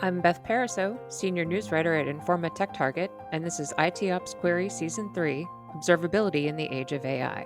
I'm Beth Pariseau, Senior News Writer at Informa Tech Target, and this is IT Ops Query Season 3, Observability in the Age of AI.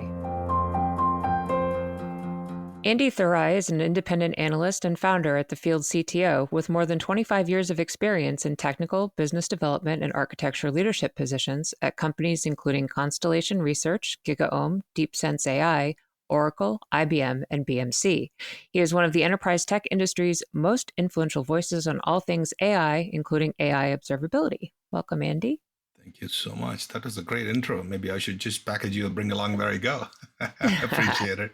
Andy Thurai is an independent analyst and founder at the Field CTO with more than 25 years of experience in technical, business development, and architecture leadership positions at companies including Constellation Research, GigaOM, DeepSense AI, Oracle, IBM, and BMC. He is one of the enterprise tech industry's most influential voices on all things AI, including AI observability. Welcome, Andy. Thank you so much. That was a great intro. Maybe I should just package you and bring along where I go. Appreciate it.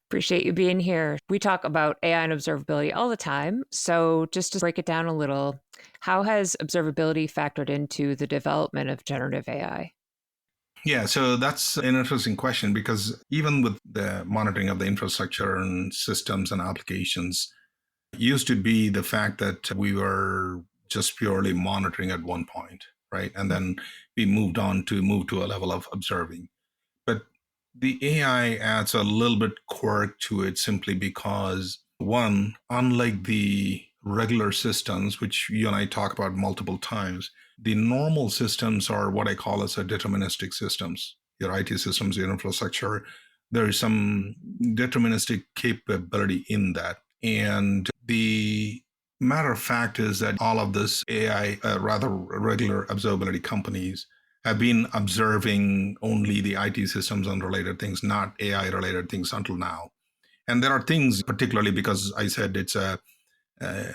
Appreciate you being here. We talk about AI and observability all the time. So just to break it down a little, how has observability factored into the development of generative AI? Yeah, so that's an interesting question because even with the monitoring of the infrastructure and systems and applications, it used to be the fact that we were just purely monitoring at one point, right? And then we moved on to move to a level of observing. But the AI adds a little bit quirk to it simply because, one, unlike the regular systems, which you and I talk about multiple times, the normal systems are what I call as a deterministic systems. Your IT systems, your infrastructure, there is some deterministic capability in that. And the matter of fact is that all of this AI, rather regular observability companies, have been observing only the IT systems and related things, not AI related things until now. And there are things, particularly because I said it's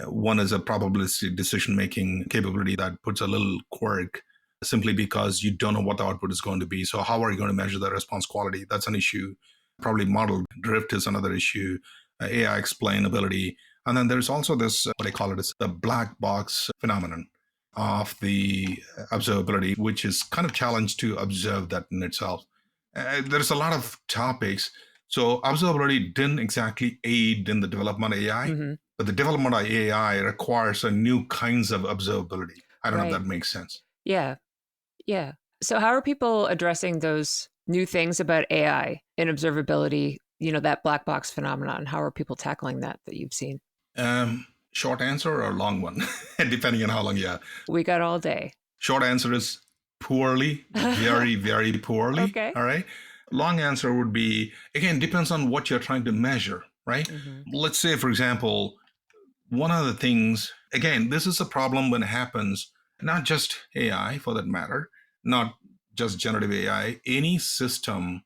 one is a probabilistic decision making capability that puts a little quirk simply because you don't know what the output is going to be. So how are you going to measure the response quality? That's an issue. Probably model drift is another issue, AI explainability. And then there's also this, what I call it, is the black box phenomenon of the observability, which is kind of challenged to observe that in itself. There's a lot of topics. So observability didn't exactly aid in the development of AI, but the development of AI requires a new kinds of observability. I don't know if that makes sense. Yeah. So how are people addressing those new things about AI and observability, that black box phenomenon? How are people tackling that you've seen? Short answer or long one, depending on how long you have. We got all day. Short answer is poorly, very, very poorly. Okay. All right. Long answer would be, again, depends on what you're trying to measure, right? Let's say, for example, one of the things, again, this is a problem when it happens, not just AI for that matter, not just generative AI, any system,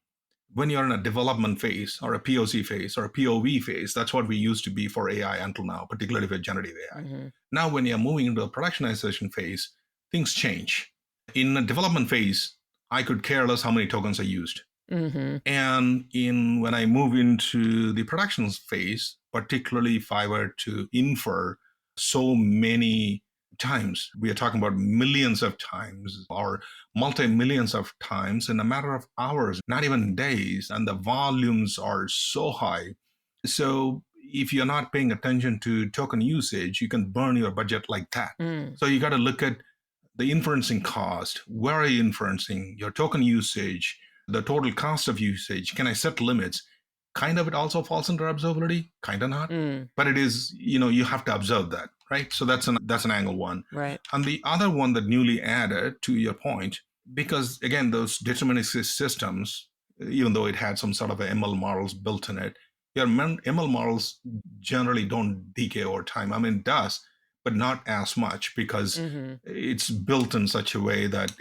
when you're in a development phase or a POC phase or a POV phase, that's what we used to be for AI until now, particularly with generative AI. Now, when you're moving into a productionization phase, things change. In a development phase, I could care less how many tokens are used. And when I move into the production phase, particularly if I were to infer so many times, we are talking about millions of times or multi-millions of times in a matter of hours, not even days, and the volumes are so high. So if you're not paying attention to token usage, you can burn your budget like that. So you got to look at the inferencing cost. Where are you inferencing? Your token usage, the total cost of usage. Can I set limits? Kind of it also falls under observability, kind of not. But it is, you have to observe that, right? So that's an angle one. Right. And the other one that newly added to your point, because again, those deterministic systems, even though it had some sort of ML models built in it, your ML models generally don't decay over time. I mean, it does, but not as much because it's built in such a way that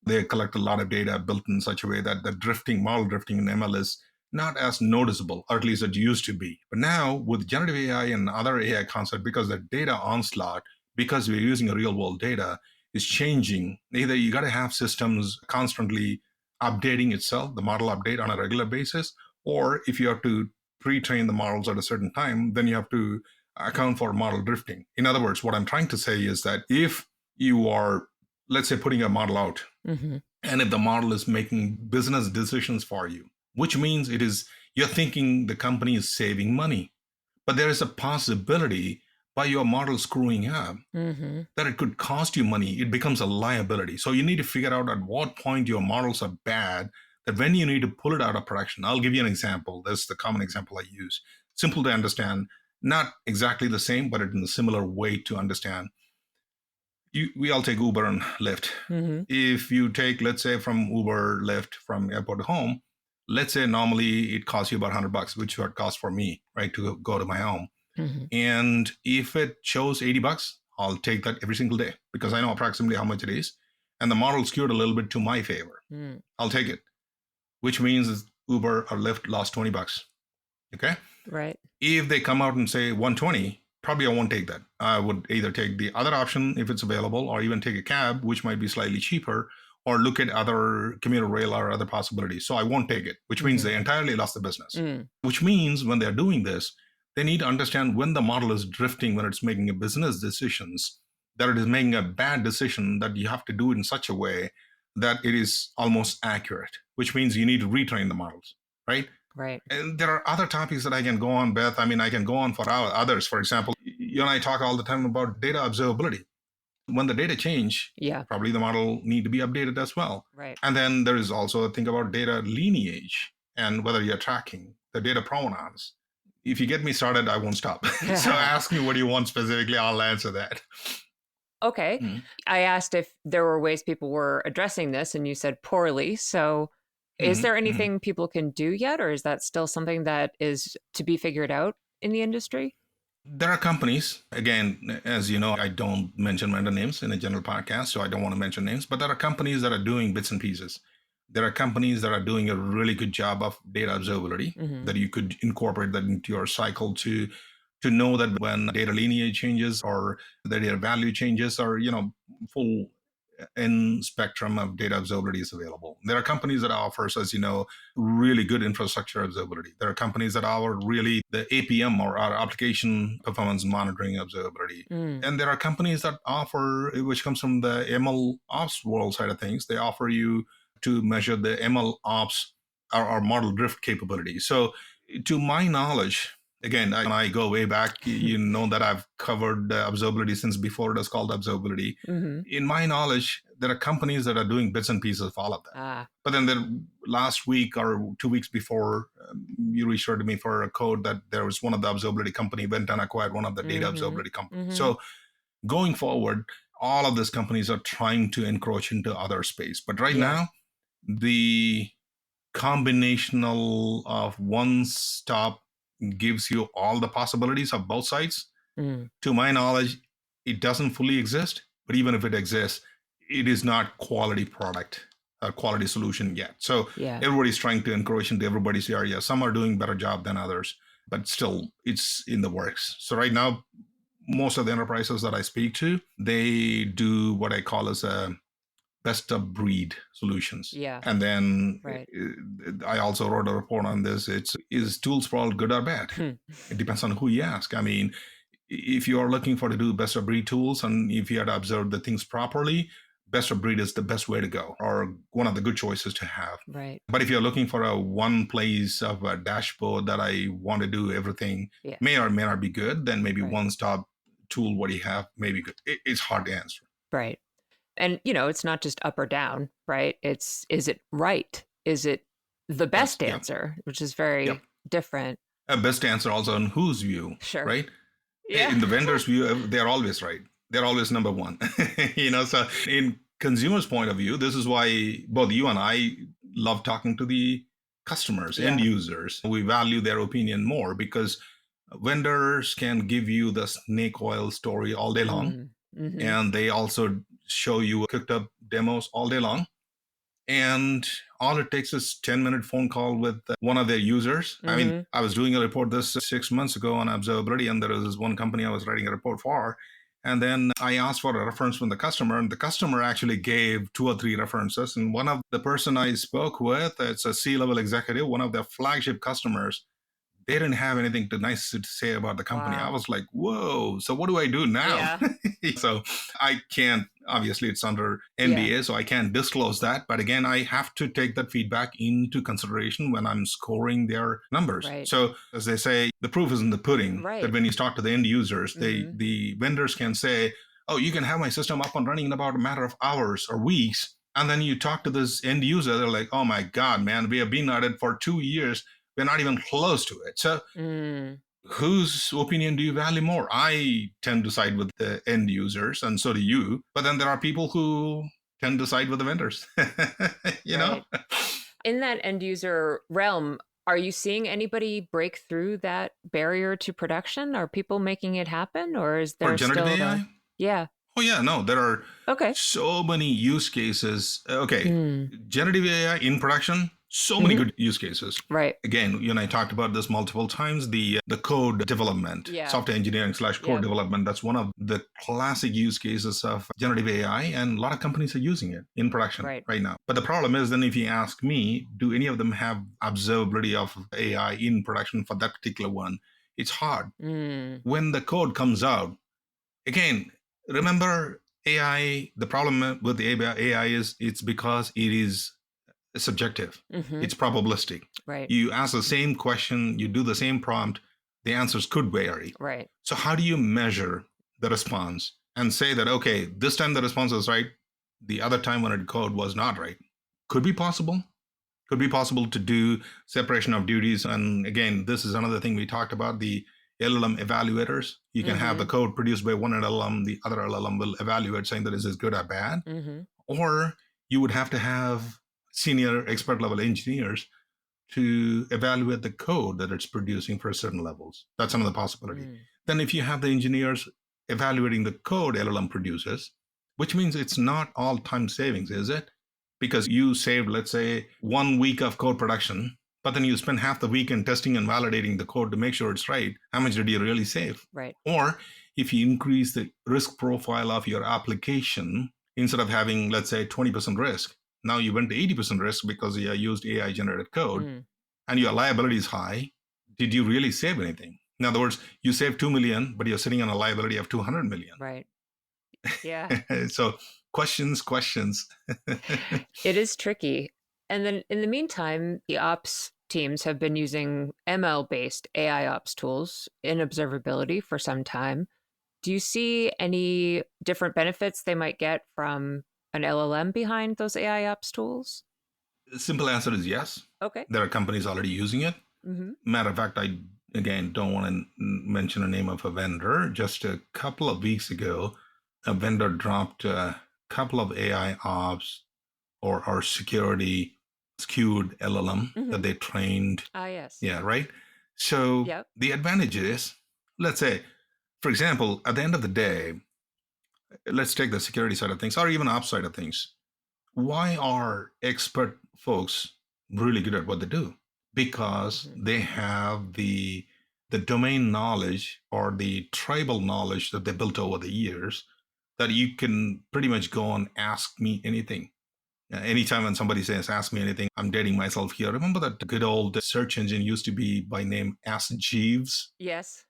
they collect a lot of data built in such a way that the model drifting in ML is not as noticeable, or at least it used to be. But now with generative AI and other AI concepts, because the data onslaught, because we're using real world data, is changing. Either you got to have systems constantly updating itself, the model update on a regular basis, or if you have to pre-train the models at a certain time, then you have to account for model drifting. In other words, what I'm trying to say is that if you are, let's say, putting a model out, and if the model is making business decisions for you, which means you're thinking the company is saving money, but there is a possibility by your model screwing up that it could cost you money. It becomes a liability. So you need to figure out at what point your models are bad, that when you need to pull it out of production. I'll give you an example. That's the common example I use. Simple to understand. Not exactly the same, but in a similar way to understand. We all take Uber and Lyft. Mm-hmm. If you take, let's say, from Uber, Lyft, from airport to home, let's say normally it costs you about $100, which would cost for me, right, to go to my home. Mm-hmm. And if it shows $80, I'll take that every single day because I know approximately how much it is. And the model skewed a little bit to my favor. Mm. I'll take it, which means Uber or Lyft lost $20. Okay. Right. If they come out and say 120, probably I won't take that. I would either take the other option if it's available, or even take a cab, which might be slightly cheaper, or look at other commuter rail or other possibilities. So I won't take it, which means they entirely lost the business. Which means when they're doing this, they need to understand when the model is drifting, when it's making a business decisions, that it is making a bad decision, that you have to do it in such a way that it is almost accurate, which means you need to retrain the models, right? Right. And there are other topics that I can go on, Beth. I mean, I can go on for others. For example, you and I talk all the time about data observability. When the data change, probably the model need to be updated as well. Right. And then there is also a thing about data lineage and whether you're tracking the data provenance. If you get me started, I won't stop. So ask me what you want specifically. I'll answer that. Okay. I asked if there were ways people were addressing this, and you said poorly. So is there anything people can do yet, or is that still something that is to be figured out in the industry? There are companies, again, as you know, I don't mention vendor names in a general podcast, so I don't want to mention names, but there are companies that are doing bits and pieces. There are companies that are doing a really good job of data observability, that you could incorporate that into your cycle to know that when data lineage changes or the data value changes, or, full in spectrum of data observability is available. There are companies that offers, as you know, really good infrastructure observability. There are companies that offer really the APM, or our application performance monitoring observability. And there are companies that offer, which comes from the ML ops world side of things, they offer you to measure the ML ops or model drift capability. So to my knowledge, again, I go way back, you know that I've covered observability since before it was called observability. In my knowledge, there are companies that are doing bits and pieces of all of that. But then last week or 2 weeks before, you reached out to me for a code that there was one of the observability company went and acquired one of the data observability companies. So going forward, all of these companies are trying to encroach into other space. But right now, the combinational of one stop gives you all the possibilities of both sides. To my knowledge, it doesn't fully exist, but even if it exists, it is not quality product, a quality solution yet. So everybody's trying to encroach into everybody's area. Some are doing better job than others, but still it's in the works. So right now, most of the enterprises that I speak to, they do what I call as a best of breed solutions. And then I also wrote a report on this. Is tool sprawl good or bad? It depends on who you ask. I mean, if you are looking for to do best of breed tools, and if you had to observe the things properly, best of breed is the best way to go, or one of the good choices to have. But if you're looking for a one place of a dashboard that I want to do everything, may or may not be good, then maybe one stop tool, what do you have, may be good. It's hard to answer. Right. And, it's not just up or down, right? Is it right? Is it the best answer, which is very different? A best answer also on whose view, right? In the vendor's view, they're always right. They're always number one. So in consumer's point of view, this is why both you and I love talking to the customers, end users. We value their opinion more because vendors can give you the snake oil story all day long. And they also show you cooked up demos all day long. And all it takes is 10-minute phone call with one of their users. I mean, I was doing a report this 6 months ago on observability, and there was this one company I was writing a report for. And then I asked for a reference from the customer, and the customer actually gave 2 or 3 references. And one of the person I spoke with, it's a C-level executive, one of their flagship customers, they didn't have anything nice to say about the company. Wow. I was like, whoa, so what do I do now? So I can't, obviously it's under NDA, so I can't disclose that. But again, I have to take that feedback into consideration when I'm scoring their numbers. So as they say, the proof is in the pudding, that when you talk to the end users, the vendors can say, oh, you can have my system up and running in about a matter of hours or weeks. And then you talk to this end user, they're like, oh my God, man, we have been at it for 2 years. We're not even close to it. So whose opinion do you value more? I tend to side with the end users, and so do you. But then there are people who tend to side with the vendors. you know? Right. In that end user realm, are you seeing anybody break through that barrier to production? Are people making it happen, or is For there generative still the, AI? yeah, Oh, yeah, no, there are okay. so many use cases. Okay, Mm. generative AI in production, so many Hmm. good use cases. Right. Again, you and I talked about this multiple times. The code development, Yeah. software engineering / code Yep. development. That's one of the classic use cases of generative AI, and a lot of companies are using it in production Right. right now. But the problem is, then if you ask me, do any of them have observability of AI in production for that particular one? It's hard. Mm. When the code comes out, again, remember AI, the problem with the AI is it's because it is subjective. Hmm. It's probabilistic. Right. You ask the same question, you do the same prompt, the answers could vary. Right. So how do you measure the response and say that, okay, this time the response was right, the other time when it code was not right? Could be possible. Could be possible to do separation of duties. And again, this is another thing we talked about, the LLM evaluators. You can have the Hmm. code produced by one LLM, the other LLM will evaluate saying that is this good or bad. Hmm. Or you would have to have senior expert level engineers to evaluate the code that it's producing for certain levels. That's another possibility. Mm. Then if you have the engineers evaluating the code LLM produces, which means it's not all time savings, is it? Because you saved, let's say, 1 week of code production, but then you spend half the week in testing and validating the code to make sure it's right. How much did you really save? Right. Or if you increase the risk profile of your application, instead of having, let's say, 20% risk, now you went to 80% risk because you used AI generated code, Mm. and your liability is high. Did you really save anything? In other words, you saved 2 million, but you're sitting on a liability of 200 million. Right. Yeah. So questions. It is tricky. And then in the meantime, the ops teams have been using ML based AI ops tools in observability for some time. Do you see any different benefits they might get from an LLM behind those AI ops tools? The simple answer is yes. Okay. There are companies already using it. Mm-hmm. Matter of fact, I again don't want to mention a name of a vendor. Just a couple of weeks ago, a vendor dropped a couple of AI ops or security skewed LLM Mm-hmm. that they trained. Ah, yes. Yeah, right. So Yep. the advantage is, let's say, for example, at the end of the day, let's take the security side of things or even ops side of things. Why are expert folks really good at what they do? Because Mm-hmm. they have the domain knowledge or the tribal knowledge that they built over the years, that you can pretty much go and ask me anything. Anytime when somebody says, ask me anything, I'm dating myself here. Remember that good old search engine used to be by name Ask Jeeves? Yes.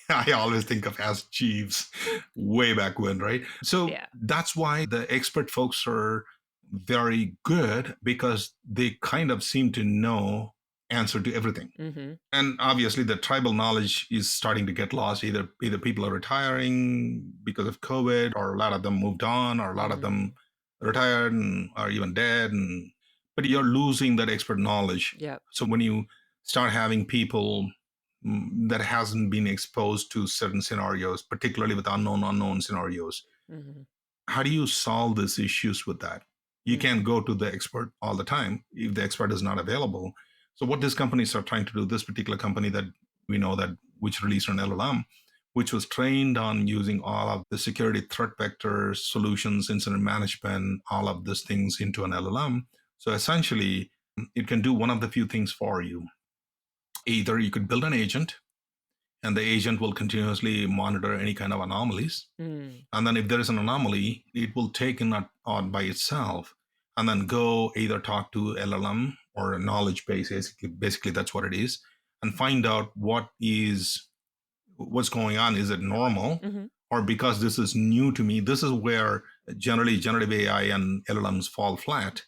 I always think of Ask Jeeves way back when, right? So Yeah. that's why the expert folks are very good, because they kind of seem to know answer to everything. Mm-hmm. And obviously the tribal knowledge is starting to get lost. Either people are retiring because of COVID, or a lot of them moved on, or a lot of them retired and are even dead. But you're losing that expert knowledge. Yep. So when you start having people that hasn't been exposed to certain scenarios, particularly with unknown scenarios, Mm-hmm. how do you solve these issues with that? You Mm-hmm. can't go to the expert all the time if the expert is not available. So what these companies are trying to do, this particular company that we know that which released an LLM, which was trained on using all of the security threat vectors, solutions, incident management, all of these things into an LLM. So essentially, it can do one of the few things for you. Either you could build an agent, and the agent will continuously monitor any kind of anomalies. Mm. And then if there is an anomaly, it will take it on by itself and then go either talk to LLM or a knowledge base. Basically, that's what it is, and find out what's going on. Is it normal? Mm-hmm. Or because this is new to me? This is where generally generative AI and LLMs fall flat,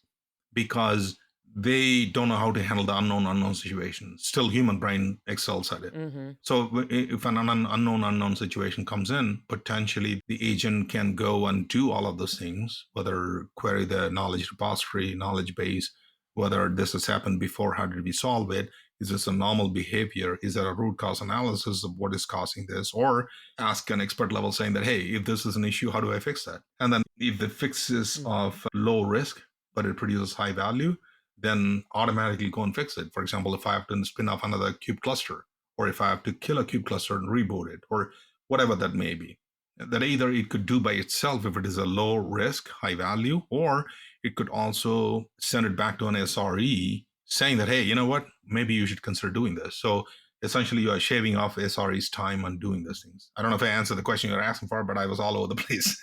because they don't know how to handle the unknown situation. Still, human brain excels at it. Mm-hmm. So if an unknown situation comes in, potentially the agent can go and do all of those things, whether query the knowledge repository, knowledge base, whether this has happened before, how did we solve it? Is this a normal behavior? Is there a root cause analysis of what is causing this? Or ask an expert level saying that, hey, if this is an issue, how do I fix that? And then if the fix is of low risk, but it produces high value, then automatically go and fix it. For example, if I have to spin off another kube cluster, or if I have to kill a kube cluster and reboot it, or whatever that may be, that either it could do by itself if it is a low risk, high value, or it could also send it back to an SRE saying that, hey, you know what, maybe you should consider doing this. So essentially, you are shaving off SRE's time on doing those things. I don't know if I answered the question you're asking for, but I was all over the place.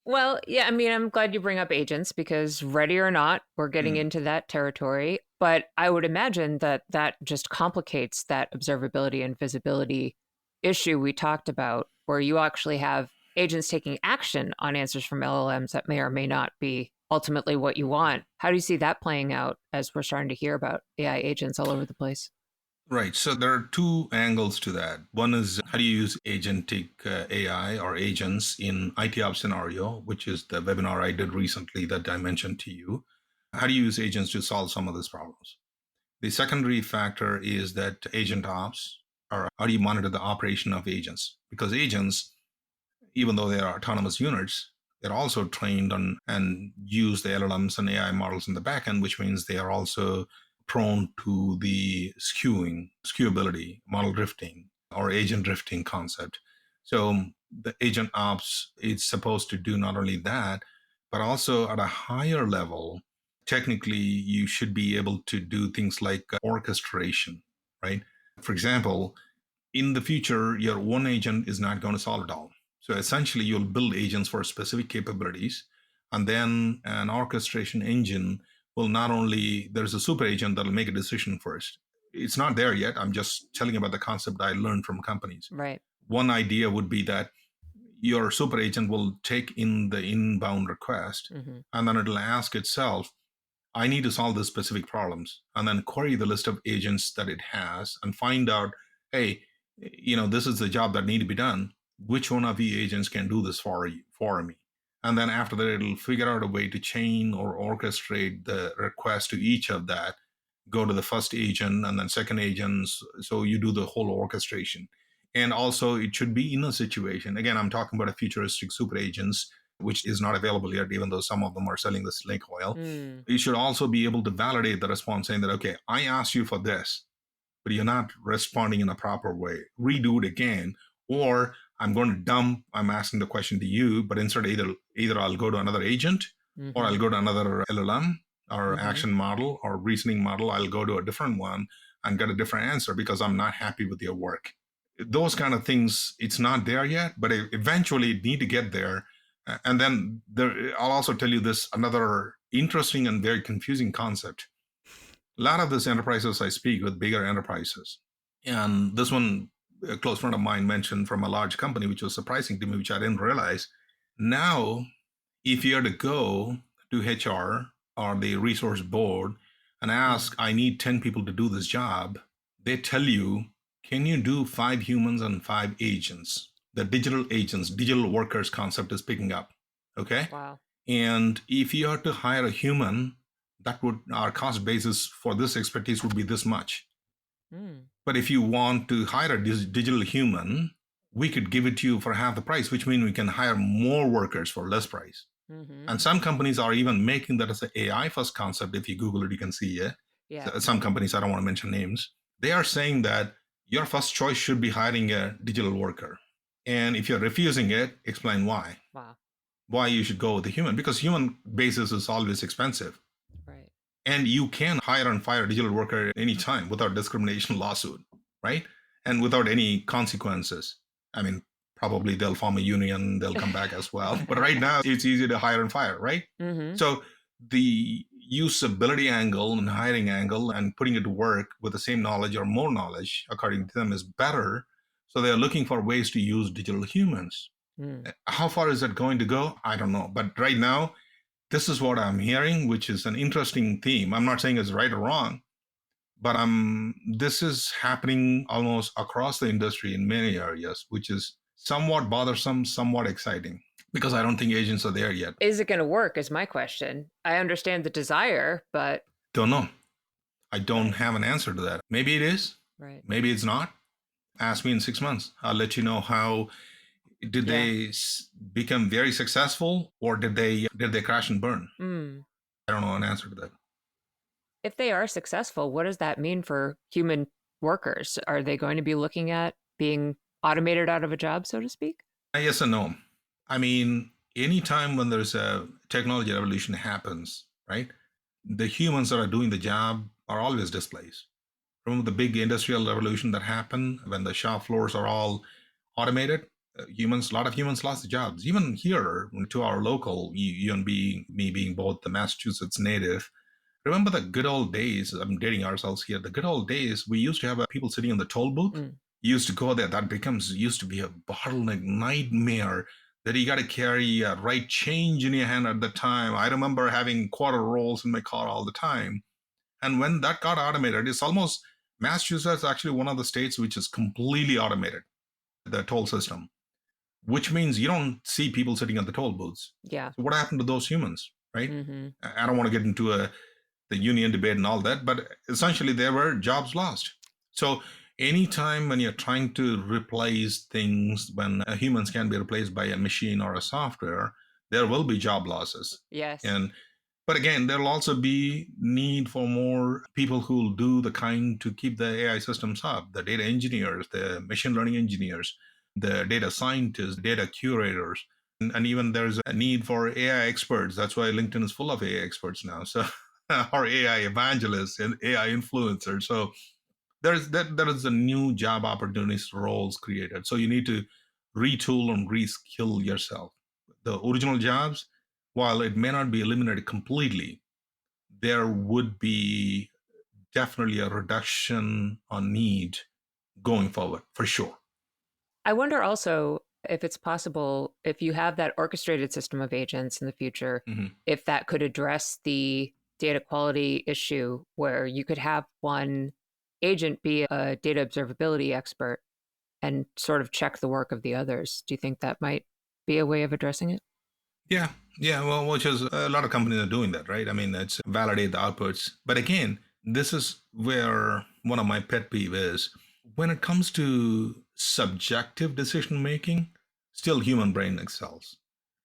Well, yeah, I mean, I'm glad you bring up agents because ready or not, we're getting into that territory. But I would imagine that that just complicates that observability and visibility issue we talked about, where you actually have agents taking action on answers from LLMs that may or may not be ultimately what you want. How do you see that playing out as we're starting to hear about AI agents all over the place? Right. So there are two angles to that. One is how do you use agentic AI or agents in IT ops scenario, which is the webinar I did recently that I mentioned to you. How do you use agents to solve some of these problems? The secondary factor is that agent ops, or how do you monitor the operation of agents? Because agents, even though they are autonomous units, they're also trained on and use the LLMs and AI models in the backend, which means they are also prone to the skewability, model drifting, or agent drifting concept. So the agent ops is supposed to do not only that, but also at a higher level, technically, you should be able to do things like orchestration, right? For example, in the future, your one agent is not going to solve it all. So essentially, you'll build agents for specific capabilities, and then an orchestration engine will not only, there's a super agent that'll make a decision first. It's not there yet. I'm just telling you about the concept I learned from companies. Right. One idea would be that your super agent will take in the inbound request, and then it'll ask itself, I need to solve this specific problems, and then query the list of agents that it has and find out, hey, this is the job that need to be done. Which one of the agents can do this for me? And then after that, it'll figure out a way to chain or orchestrate the request to each of that, go to the first agent and then second agents. So you do the whole orchestration. And also it should be in a situation, again, I'm talking about a futuristic super agents, which is not available yet, even though some of them are selling this snake oil. You should also be able to validate the response saying that, okay, I asked you for this, but you're not responding in a proper way. Redo it again. Or I'm going to I'm asking the question to you, but instead either I'll go to another agent or I'll go to another LLM or action model or reasoning model. I'll go to a different one and get a different answer because I'm not happy with your work. Those kind of things, it's not there yet, but eventually it need to get there. And then I'll also tell you this, another interesting and very confusing concept. A lot of these enterprises I speak with, bigger enterprises. And this one, a close friend of mine mentioned from a large company, which was surprising to me, which I didn't realize. Now, if you are to go to HR or the resource board and ask, I need 10 people to do this job, they tell you, can you do 5 humans and 5 agents? The digital agents, digital workers concept is picking up. Okay. Wow. And if you are to hire a human, our cost basis for this expertise would be this much. But if you want to hire a digital human, we could give it to you for half the price, which means we can hire more workers for less price. And some companies are even making that as an AI first concept. If you Google it, you can see it. Yeah. So some companies, I don't want to mention names, they are saying that your first choice should be hiring a digital worker. And if you're refusing it, explain why. Wow. Why you should go with a human, because human basis is always expensive. Right. And you can hire and fire a digital worker at any time without discrimination lawsuit, right? And without any consequences. I mean, probably they'll form a union, they'll come back as well. But right now, it's easy to hire and fire, right? So the usability angle and hiring angle and putting it to work with the same knowledge or more knowledge, according to them, is better. So they're looking for ways to use digital humans. How far is that going to go? I don't know. But right now, this is what I'm hearing, which is an interesting theme. I'm not saying it's right or wrong, but this is happening almost across the industry in many areas, which is somewhat bothersome, somewhat exciting, because I don't think agents are there yet. Is it going to work is my question. I understand the desire, but... Don't know. I don't Right. have an answer to that. Maybe it is, Right. maybe it's not. Ask me in 6 months. I'll let you know how did Yeah. they become very successful, or did they crash and burn? Mm. I don't know an answer to that. If they are successful, what does that mean for human workers? Are they going to be looking at being automated out of a job, so to speak? Yes and no. I mean, anytime when there's a technology revolution happens, right? The humans that are doing the job are always displaced. Remember the big industrial revolution that happened when the shop floors are all automated? A lot of humans lost their jobs. Even here, to our local, you and me being both the Massachusetts native, remember the good old days? I'm dating ourselves here. The good old days, we used to have people sitting in the toll booth. Mm. You used to go there. That used to be a bottleneck nightmare that you got to carry a right change in your hand at the time. I remember having quarter rolls in my car all the time. And when that got automated, it's almost Massachusetts actually one of the states which is completely automated, the toll system, which means you don't see people sitting at the toll booths. Yeah. So what happened to those humans, right? Mm-hmm. I don't want to get into the union debate and all that, but essentially there were jobs lost. So anytime when you're trying to replace things, when humans can be replaced by a machine or a software, there will be job losses. Yes. And but again, there'll also be need for more people who will do the kind to keep the AI systems up, the data engineers, the machine learning engineers, the data scientists, data curators. And even there's a need for AI experts. That's why LinkedIn is full of AI experts now. So, or AI evangelists and AI influencers. So there is a new job opportunities roles created. So you need to retool and reskill yourself. The original jobs, while it may not be eliminated completely, there would be definitely a reduction on need going forward for sure. I wonder also if it's possible, if you have that orchestrated system of agents in the future, Mhm. if that could address the data quality issue where you could have one agent be a data observability expert and sort of check the work of the others. Do you think that might be a way of addressing it? Yeah, yeah. Well, which is a lot of companies are doing that, right? I mean, it's validate the outputs. But again, this is where one of my pet peeve is when it comes to subjective decision making. Still, human brain excels.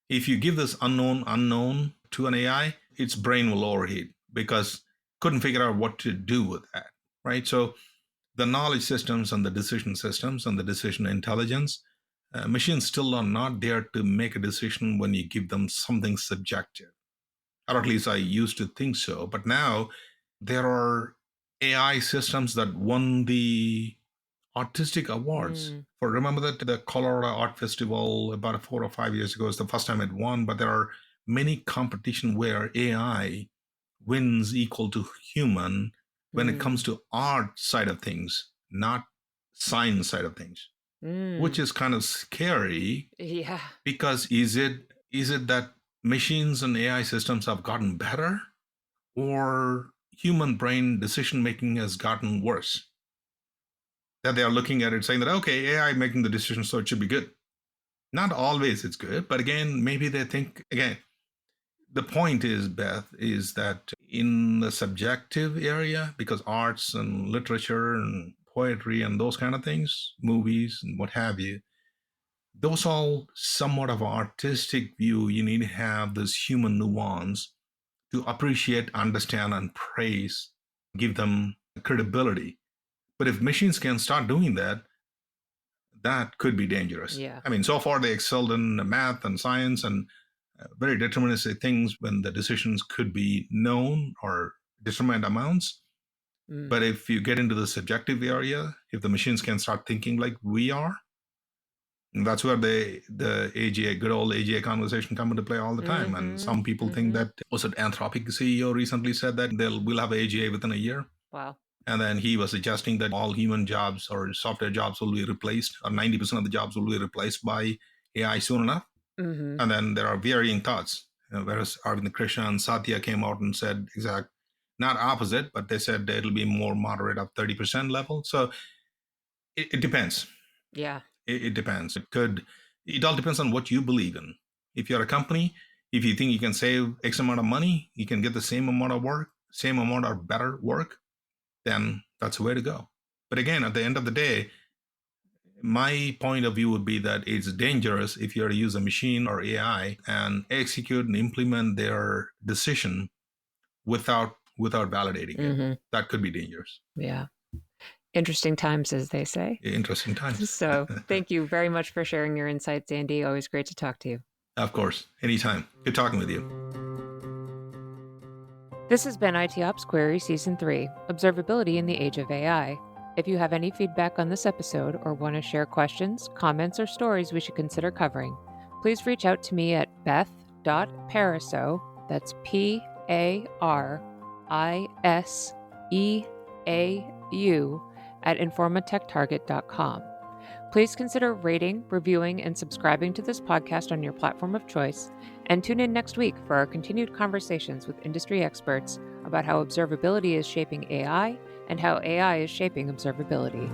If you give this unknown to an AI, its brain will overheat because couldn't figure out what to do with that, right? So the knowledge systems and the decision systems and the decision intelligence, machines still are not there to make a decision when you give them something subjective. Or at least I used to think so. But now there are AI systems that won the artistic awards. Mm. For remember that the Colorado Art Festival about 4 or 5 years ago is the first time it won, but there are many competition where AI wins equal to human when it comes Mm. to art side of things, not science side of things, which Mm. is kind of scary Yeah. because is it that machines and AI systems have gotten better or human brain decision making has gotten worse? That they are looking at it saying that okay, AI making the decision, so it should be good. Not always it's good, but again, maybe they think again. The point is, Beth, is that in the subjective area, because arts and literature and poetry and those kind of things, movies and what have you, those all somewhat of an artistic view. You need to have this human nuance to appreciate, understand, and praise, give them credibility. But if machines can start doing that, that could be dangerous. Yeah. I mean, so far they excelled in math and science and very deterministic things when the decisions could be known or determined amounts. Mm. But if you get into the subjective area, if the machines can start thinking like we are, that's where the AGA, good old AGA conversation come into play all the time. And Mm-hmm. some people think Mm-hmm. that was it Anthropic CEO recently said that we'll have AGA within a year. Wow. And then he was suggesting that all human jobs or software jobs will be replaced, or 90% of the jobs will be replaced by AI soon enough. Mm-hmm. And then there are varying thoughts. Whereas Arvind Krishna and Satya came out and said not opposite, but they said it'll be more moderate of 30% level. So it depends. Yeah. It depends. It all depends on what you believe in. If you're a company, if you think you can save X amount of money, you can get the same amount of work, same amount or better work. then that's the way to go. But again, at the end of the day, my point of view would be that it's dangerous if you're to use a machine or AI and execute and implement their decision without validating it. Mm-hmm. That could be dangerous. Yeah. Interesting times, as they say. Interesting times. So thank you very much for sharing your insights, Andy. Always great to talk to you. Of course. Anytime. Good talking with you. This has been IT Ops Query Season 3, Observability in the Age of AI. If you have any feedback on this episode or want to share questions, comments, or stories we should consider covering, please reach out to me at beth.pariseau, that's PARISEAU, at informatechtarget.com. Please consider rating, reviewing, and subscribing to this podcast on your platform of choice, and tune in next week for our continued conversations with industry experts about how observability is shaping AI and how AI is shaping observability.